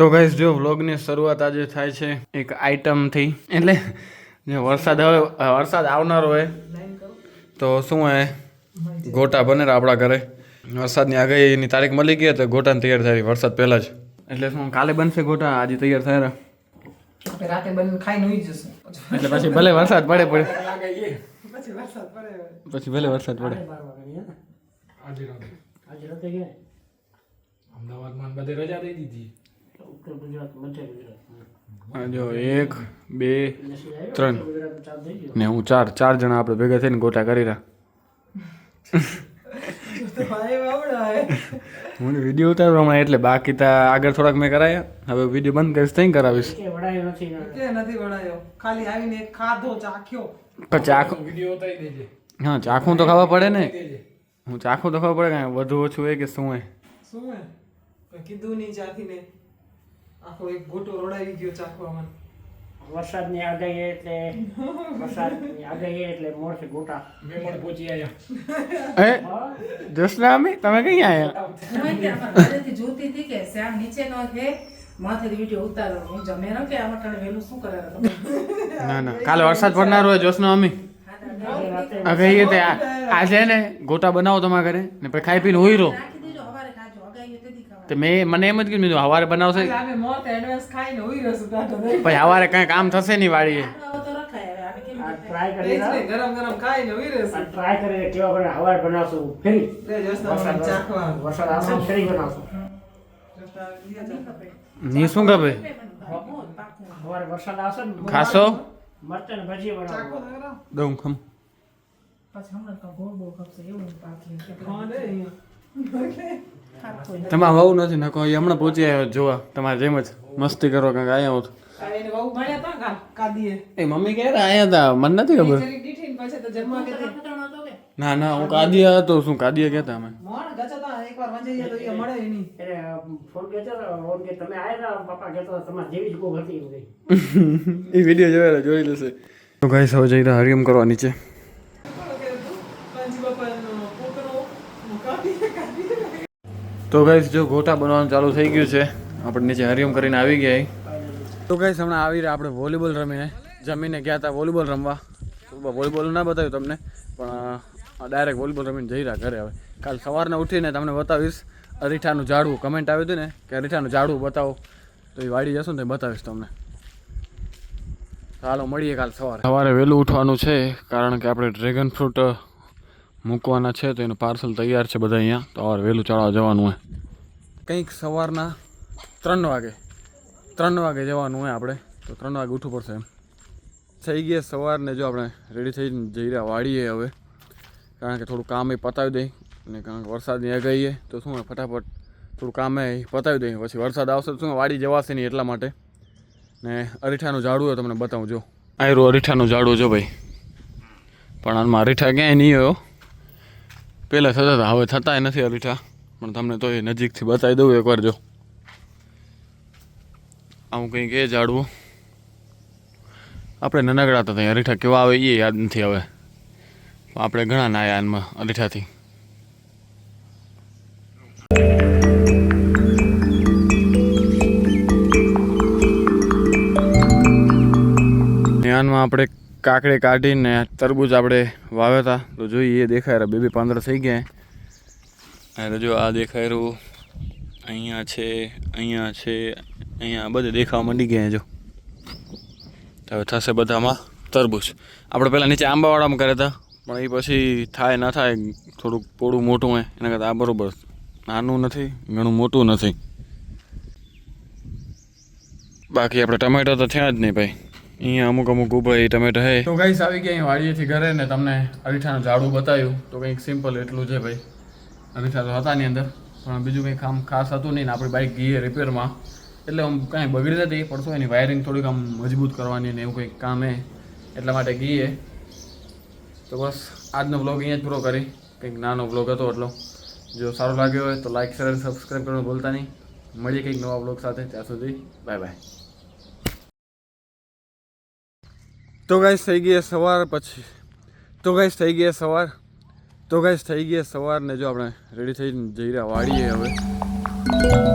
તો ગાઈસ જો વ્લોગની શરૂઆત આજે થાય છે એક આઈટમથી, એટલે જે વરસાદ આવનારો હોય તો શું હોય ગોટા બને આપણા ઘરે. વરસાદની આગાહીની તારીખ મળી ગઈ તો ગોટાને તૈયાર થાય વરસાદ પહેલા જ. એટલે શું કાલે બનશે ગોટા, આજે તૈયાર થયા રાતે બની ખાઈને હોઈ જશે. એટલે પછી ભલે વરસાદ પડે પછી ભલે વરસાદ પડે. અમદાવાદમાં બધે રજા દઈ દીધી. ઉત્તર ગુજરાત, મધ્ય ગુજરાત. જો 1 2 3 ને હું 4 જણા આપણે ભેગા થઈને ગોટા કરી રહ્યા. હું વિડીયો ઉતારવા હમણાં એટલે બાકી તો આગળ થોડાક મેં કરાયા. હવે વિડીયો બંધ કરીશ ત્યાં કરાવીશ. નથી વડાયો, ખાલી આવીને એક ખાધો ચાખ્યો. ચાખું વિડીયો ઉતારી દેજે. હા ચાખું તો ખાવા પડે ને. હું ચાખું તો ખાવા પડે કાંઈ વધુ ઓછું હોય કે શું હોય. શું હે કીધું નહીં ચાખીને આખો એક ગોટો રોડાવી ગયો ચાખવામાં. વરસાદની આગાહી એટલે મોરસે ગોટા. મેં પણ પહોંચી આવ્યા. એ જસના અમે તમે કઈ આયા? જોતી હતી કે શ્યામ નીચે નો છે માથે વિડીયો ઉતારો. હું જમે ન કે આમાં તને વેલું શું કરે. ના કાલે વરસાદ પડનાર હોય જોશનો અમે કહીએ તે આજે ને ગોટા બનાવો તમારા ઘરે ને પછી ખાઈ પીને હોઈ રહો. તો મેં મને એમ જ કીધું સવારે બનાવશે પછી સવારે કઈ કામ થશે નહીં વાડીએ. ટ્રાય કરીને કેવા બને હવાર બનાવશું ફેરી. વરસાદ આવશે ફેરી બનાવશું. ની શું ખબર હવારે વરસાદ આવશે ને ખાસો મરચાં ને ભજીયા બનાવશું. દઉં ખમ તમારે વહુ નથી નાખો હમણાં પહોંચી આવ્યો જોવા તમારે જેમ જ મસ્તી કરો કંઈક આવ્યા હોત. એ મમ્મી ક્યારે આવ્યા હતા મને નથી ખબર. ના હું કાદિયા હતો. શું કાદિયા કહેતા અમે એ વિડીયો જોયેલો જોઈ લેશે. તો ગાઈસ હવે જઈ રહ્યા હરિયમ કરવા નીચે. તો ગાઈસ જો ગોટા બનવાનું ચાલુ થઈ ગયું છે. આપણે નીચે હરિયમ કરીને આવી ગયા. તો ગાઈસ હમણાં આવી રહ્યા આપણે વોલીબોલ રમીને જમીને ગયા હતા વોલીબોલ રમવા. વોલીબોલ ના બતાવ્યું તમને પણ ડાયરેક્ટ વોલીબોલ રમીને જઈ રહ્યા ઘરે. હવે કાલ સવારના ઉઠીને તમને બતાવીશ અરીઠાનું ઝાડવું. કમેન્ટ આવ્યું હતું ને કે અરીઠાનું ઝાડવું બતાવો તો એ વાડી જશો ને તો બતાવીશ તમને. ચાલો મળીએ કાલ સવારે વહેલું ઉઠવાનું છે કારણ કે આપણે ડ્રેગન ફ્રૂટ મૂકવાના છે તો એનું પાર્સલ તૈયાર છે બધા અહીંયા. તો સવારે વહેલું ચડાવવા જવાનું હોય કંઈક સવારના 3 વાગે જવાનું હોય આપણે. તો 3 વાગે ઉઠવું પડશે એમ. થઈ ગયા સવારને જો આપણે રેડી થઈને જઈ રહ્યા વાડીએ હવે કારણ કે થોડું કામ એ પતાવી દઈ અને કારણ કે વરસાદની આગાહીએ તો શું હોય ફટાફટ થોડું કામ એ પતાવી દઈએ. પછી વરસાદ આવશે તો શું વાડી જવાશે નહીં એટલા માટે. ને અરીઠાનું ઝાડવું હોય તમને બતાવું જો આયરું અરીઠાનું ઝાડવું જો ભાઈ. પણ આમાં અરીઠા ક્યાંય નહીં હોય. પહેલાં થતા હતા હવે થતાય નથી અરીઠા. પણ તમને તો એ નજીકથી બતાવી દઉં એકવાર જો આવું કંઈક એ ઝાડવું. આપણે નાનકડા હતા ત્યાં અરીઠા કેવા આવે એ યાદ નથી હવે. આપણે ઘણા નાયા આનમાં અરીઠાથી. ધ્યાનમાં આપણે કાકડી કાઢીને તરબૂચ આપણે વાવ્યા હતા તો જોઈએ એ દેખાય રહ્યા. 2 પાંદડા થઈ ગયા. એટલે જો આ દેખાય રહ્યું અહીંયા છે અહીંયા બધે દેખાવા માંડી ગયા. જો હવે થશે બધામાં તરબૂચ. આપણે પહેલાં નીચે આંબાવાળામાં કર્યા હતા પણ એ પછી થાય ના થાય થોડુંક પોળું મોટું હોય એના કરતાં આ બરાબર નાનું નથી ઘણું મોટું નથી. બાકી આપણે ટમેટા તો થયા જ નહીં ભાઈ. અહીંયા અમુક ઊભા એ ટમેટા હે. તો ગાઈસ આવી ગયા વાડીએથી ઘરે ને તમને અરીઠાનું ઝાડવું બતાવ્યું. તો કંઈક સિમ્પલ એટલું છે ભાઈ. અરીઠા તો હતા ની અંદર પણ બીજું કંઈ કામ ખાસ હતું નહીં ને આપણી બાઇક ગઈ રિપેરમાં એટલે આમ કાંઈ બગડી નથી પણ શું એની વાયરિંગ થોડીક આમ મજબૂત કરવાની ને એવું કંઈક કામ હે એટલા માટે ગઈએ. તો બસ આજનો બ્લોગ અહીંયા જ પૂરો કરી. કંઈક નાનો બ્લોગ હતો એટલો. જો સારો લાગ્યો હોય તો લાઇક શેર અને સબસ્ક્રાઈબ કરવાનું ભૂલતા નહીં. મળીએ કંઈક નવા બ્લોગ સાથે. ત્યાં સુધી બાય બાય. તો ગાઈસ થઈ ગયા સવાર ને જો આપણે રેડી થઈને જઈ રહ્યા વાડીએ હવે.